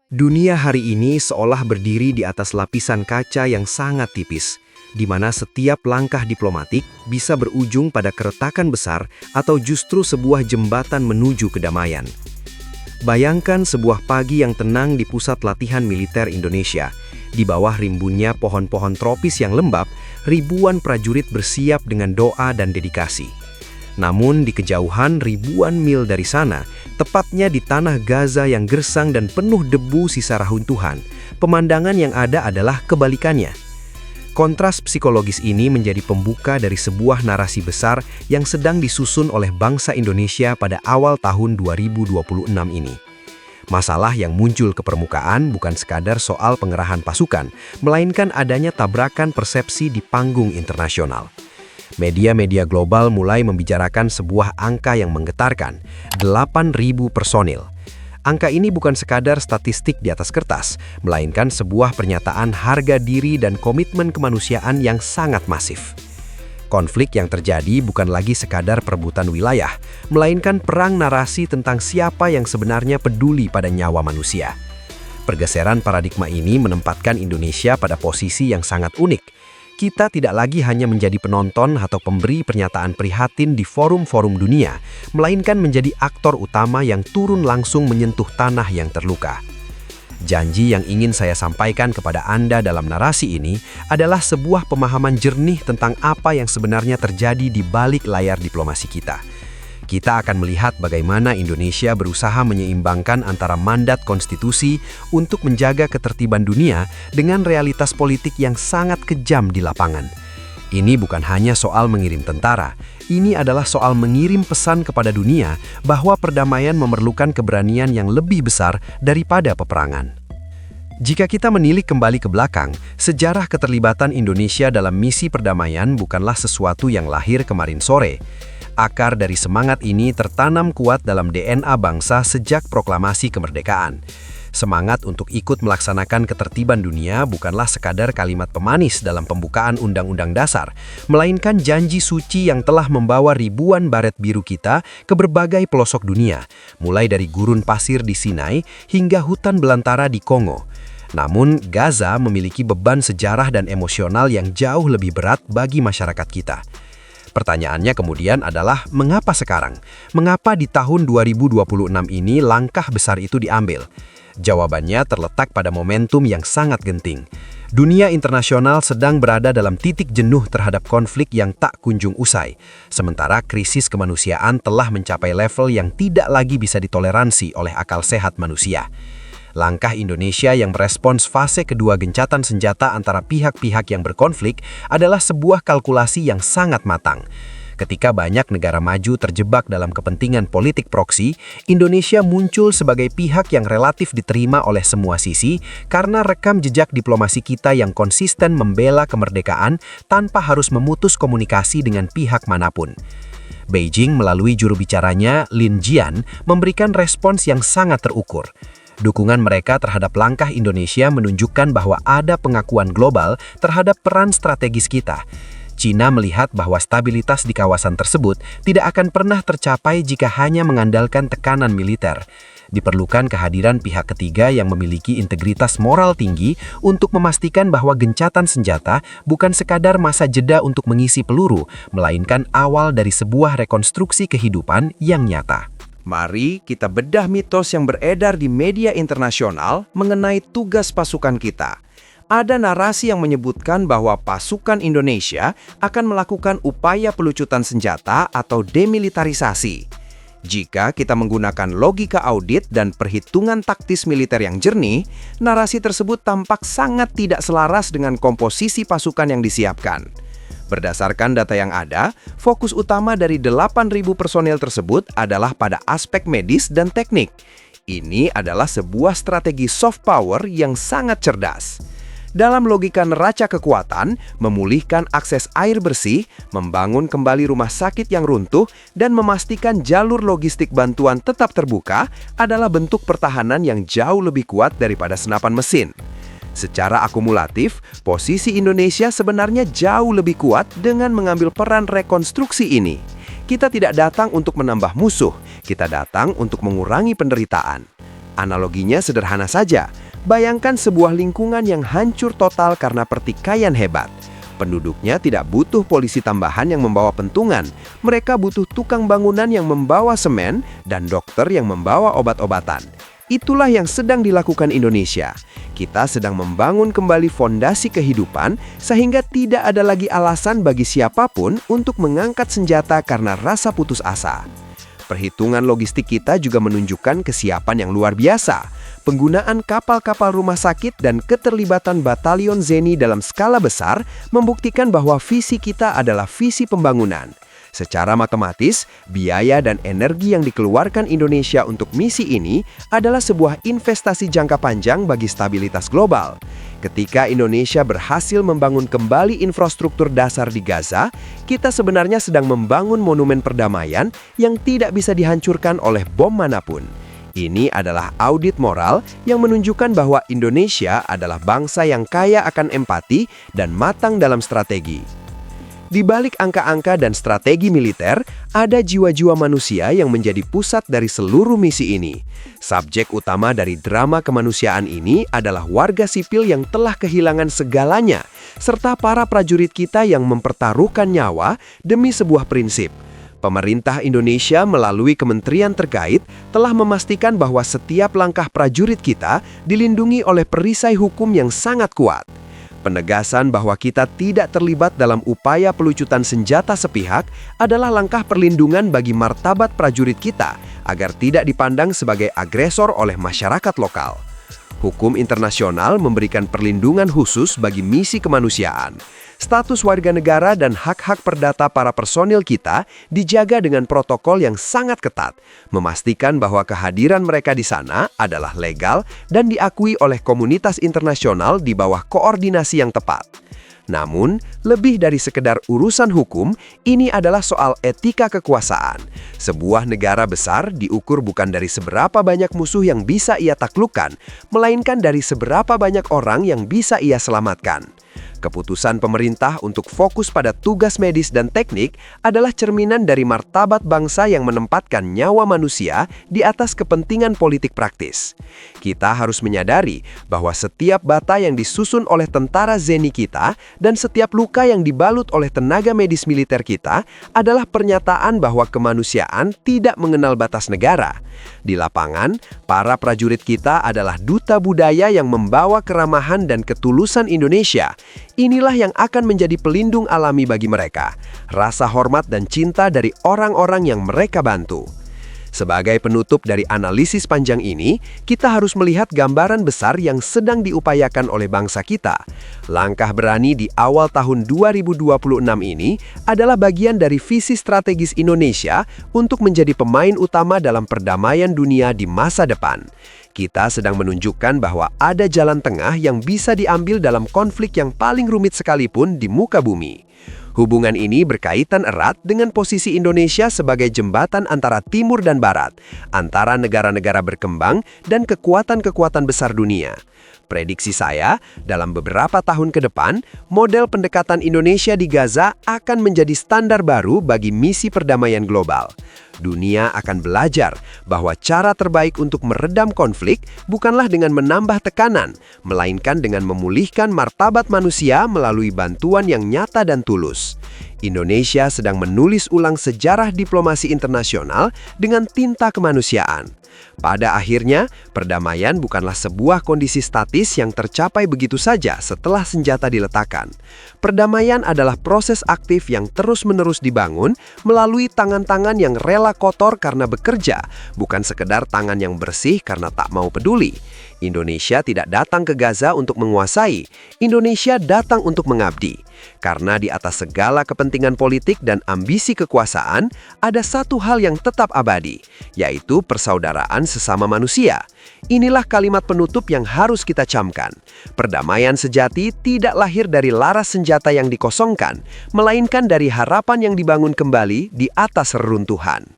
Dunia hari ini seolah berdiri di atas lapisan kaca yang sangat tipis, di mana setiap langkah diplomatik bisa berujung pada keretakan besar atau justru sebuah jembatan menuju kedamaian. Bayangkan sebuah pagi yang tenang di pusat latihan militer Indonesia. Di bawah rimbunnya pohon-pohon tropis yang lembab, ribuan prajurit bersiap dengan doa dan dedikasi. Namun di kejauhan ribuan mil dari sana, tepatnya di tanah Gaza yang gersang dan penuh debu sisa reruntuhan, pemandangan yang ada adalah kebalikannya. Kontras psikologis ini menjadi pembuka dari sebuah narasi besar yang sedang disusun oleh bangsa Indonesia pada awal tahun 2026 ini. Masalah yang muncul ke permukaan bukan sekadar soal pengerahan pasukan, melainkan adanya tabrakan persepsi di panggung internasional. Media-media global mulai membicarakan sebuah angka yang menggetarkan, 8.000 personil. Angka ini bukan sekadar statistik di atas kertas, melainkan sebuah pernyataan harga diri dan komitmen kemanusiaan yang sangat masif. Konflik yang terjadi bukan lagi sekadar perebutan wilayah, melainkan perang narasi tentang siapa yang sebenarnya peduli pada nyawa manusia. Pergeseran paradigma ini menempatkan Indonesia pada posisi yang sangat unik. Kita tidak lagi hanya menjadi penonton atau pemberi pernyataan prihatin di forum-forum dunia, melainkan menjadi aktor utama yang turun langsung menyentuh tanah yang terluka. Janji yang ingin saya sampaikan kepada Anda dalam narasi ini adalah sebuah pemahaman jernih tentang apa yang sebenarnya terjadi di balik layar diplomasi kita. Kita akan melihat bagaimana Indonesia berusaha menyeimbangkan antara mandat konstitusi untuk menjaga ketertiban dunia dengan realitas politik yang sangat kejam di lapangan. Ini bukan hanya soal mengirim tentara, ini adalah soal mengirim pesan kepada dunia bahwa perdamaian memerlukan keberanian yang lebih besar daripada peperangan. Jika kita menilik kembali ke belakang, sejarah keterlibatan Indonesia dalam misi perdamaian bukanlah sesuatu yang lahir kemarin sore. Akar dari semangat ini tertanam kuat dalam DNA bangsa sejak proklamasi kemerdekaan. Semangat untuk ikut melaksanakan ketertiban dunia bukanlah sekadar kalimat pemanis dalam pembukaan Undang-Undang Dasar, melainkan janji suci yang telah membawa ribuan baret biru kita ke berbagai pelosok dunia, mulai dari gurun pasir di Sinai hingga hutan belantara di Kongo. Namun, Gaza memiliki beban sejarah dan emosional yang jauh lebih berat bagi masyarakat kita. Pertanyaannya kemudian adalah, mengapa sekarang? Mengapa di tahun 2026 ini langkah besar itu diambil? Jawabannya terletak pada momentum yang sangat genting. Dunia internasional sedang berada dalam titik jenuh terhadap konflik yang tak kunjung usai, sementara krisis kemanusiaan telah mencapai level yang tidak lagi bisa ditoleransi oleh akal sehat manusia. Langkah Indonesia yang merespons fase kedua gencatan senjata antara pihak-pihak yang berkonflik adalah sebuah kalkulasi yang sangat matang. Ketika banyak negara maju terjebak dalam kepentingan politik proksi, Indonesia muncul sebagai pihak yang relatif diterima oleh semua sisi karena rekam jejak diplomasi kita yang konsisten membela kemerdekaan tanpa harus memutus komunikasi dengan pihak manapun. Beijing melalui juru bicaranya, Lin Jian, memberikan respons yang sangat terukur. Dukungan mereka terhadap langkah Indonesia menunjukkan bahwa ada pengakuan global terhadap peran strategis kita. China melihat bahwa stabilitas di kawasan tersebut tidak akan pernah tercapai jika hanya mengandalkan tekanan militer. Diperlukan kehadiran pihak ketiga yang memiliki integritas moral tinggi untuk memastikan bahwa gencatan senjata bukan sekadar masa jeda untuk mengisi peluru, melainkan awal dari sebuah rekonstruksi kehidupan yang nyata. Mari kita bedah mitos yang beredar di media internasional mengenai tugas pasukan kita. Ada narasi yang menyebutkan bahwa pasukan Indonesia akan melakukan upaya pelucutan senjata atau demilitarisasi. Jika kita menggunakan logika audit dan perhitungan taktis militer yang jernih, narasi tersebut tampak sangat tidak selaras dengan komposisi pasukan yang disiapkan. Berdasarkan data yang ada, fokus utama dari 8.000 personel tersebut adalah pada aspek medis dan teknik. Ini adalah sebuah strategi soft power yang sangat cerdas. Dalam logika neraca kekuatan, memulihkan akses air bersih, membangun kembali rumah sakit yang runtuh, dan memastikan jalur logistik bantuan tetap terbuka adalah bentuk pertahanan yang jauh lebih kuat daripada senapan mesin. Secara akumulatif, posisi Indonesia sebenarnya jauh lebih kuat dengan mengambil peran rekonstruksi ini. Kita tidak datang untuk menambah musuh, kita datang untuk mengurangi penderitaan. Analoginya sederhana saja. Bayangkan sebuah lingkungan yang hancur total karena pertikaian hebat. Penduduknya tidak butuh polisi tambahan yang membawa pentungan. Mereka butuh tukang bangunan yang membawa semen dan dokter yang membawa obat-obatan. Itulah yang sedang dilakukan Indonesia. Kita sedang membangun kembali fondasi kehidupan sehingga tidak ada lagi alasan bagi siapapun untuk mengangkat senjata karena rasa putus asa. Perhitungan logistik kita juga menunjukkan kesiapan yang luar biasa. Penggunaan kapal-kapal rumah sakit dan keterlibatan batalion Zeni dalam skala besar membuktikan bahwa visi kita adalah visi pembangunan. Secara matematis, biaya dan energi yang dikeluarkan Indonesia untuk misi ini adalah sebuah investasi jangka panjang bagi stabilitas global. Ketika Indonesia berhasil membangun kembali infrastruktur dasar di Gaza, kita sebenarnya sedang membangun monumen perdamaian yang tidak bisa dihancurkan oleh bom manapun. Ini adalah audit moral yang menunjukkan bahwa Indonesia adalah bangsa yang kaya akan empati dan matang dalam strategi. Di balik angka-angka dan strategi militer, ada jiwa-jiwa manusia yang menjadi pusat dari seluruh misi ini. Subjek utama dari drama kemanusiaan ini adalah warga sipil yang telah kehilangan segalanya, serta para prajurit kita yang mempertaruhkan nyawa demi sebuah prinsip. Pemerintah Indonesia melalui kementerian terkait telah memastikan bahwa setiap langkah prajurit kita dilindungi oleh perisai hukum yang sangat kuat. Penegasan bahwa kita tidak terlibat dalam upaya pelucutan senjata sepihak adalah langkah perlindungan bagi martabat prajurit kita agar tidak dipandang sebagai agresor oleh masyarakat lokal. Hukum internasional memberikan perlindungan khusus bagi misi kemanusiaan. Status warga negara dan hak-hak perdata para personil kita dijaga dengan protokol yang sangat ketat, memastikan bahwa kehadiran mereka di sana adalah legal dan diakui oleh komunitas internasional di bawah koordinasi yang tepat. Namun, lebih dari sekedar urusan hukum, ini adalah soal etika kekuasaan. Sebuah negara besar diukur bukan dari seberapa banyak musuh yang bisa ia taklukkan, melainkan dari seberapa banyak orang yang bisa ia selamatkan. Keputusan pemerintah untuk fokus pada tugas medis dan teknik adalah cerminan dari martabat bangsa yang menempatkan nyawa manusia di atas kepentingan politik praktis. Kita harus menyadari bahwa setiap bata yang disusun oleh tentara Zeni kita dan setiap luka yang dibalut oleh tenaga medis militer kita adalah pernyataan bahwa kemanusiaan tidak mengenal batas negara. Di lapangan, para prajurit kita adalah duta budaya yang membawa keramahan dan ketulusan Indonesia. Inilah yang akan menjadi pelindung alami bagi mereka, rasa hormat dan cinta dari orang-orang yang mereka bantu. Sebagai penutup dari analisis panjang ini, kita harus melihat gambaran besar yang sedang diupayakan oleh bangsa kita. Langkah berani di awal tahun 2026 ini adalah bagian dari visi strategis Indonesia untuk menjadi pemain utama dalam perdamaian dunia di masa depan. Kita sedang menunjukkan bahwa ada jalan tengah yang bisa diambil dalam konflik yang paling rumit sekalipun di muka bumi. Hubungan ini berkaitan erat dengan posisi Indonesia sebagai jembatan antara timur dan barat, antara negara-negara berkembang dan kekuatan-kekuatan besar dunia. Prediksi saya, dalam beberapa tahun ke depan, model pendekatan Indonesia di Gaza akan menjadi standar baru bagi misi perdamaian global. Dunia akan belajar bahwa cara terbaik untuk meredam konflik bukanlah dengan menambah tekanan, melainkan dengan memulihkan martabat manusia melalui bantuan yang nyata dan tulus. Indonesia sedang menulis ulang sejarah diplomasi internasional dengan tinta kemanusiaan. Pada akhirnya, perdamaian bukanlah sebuah kondisi statis yang tercapai begitu saja setelah senjata diletakkan. Perdamaian adalah proses aktif yang terus-menerus dibangun melalui tangan-tangan yang rela kotor karena bekerja, bukan sekedar tangan yang bersih karena tak mau peduli. Indonesia tidak datang ke Gaza untuk menguasai, Indonesia datang untuk mengabdi. Karena di atas segala kepentingan politik dan ambisi kekuasaan, ada satu hal yang tetap abadi, yaitu persaudaraan sesama manusia. Inilah kalimat penutup yang harus kita camkan. Perdamaian sejati tidak lahir dari laras senjata yang dikosongkan, melainkan dari harapan yang dibangun kembali di atas reruntuhan.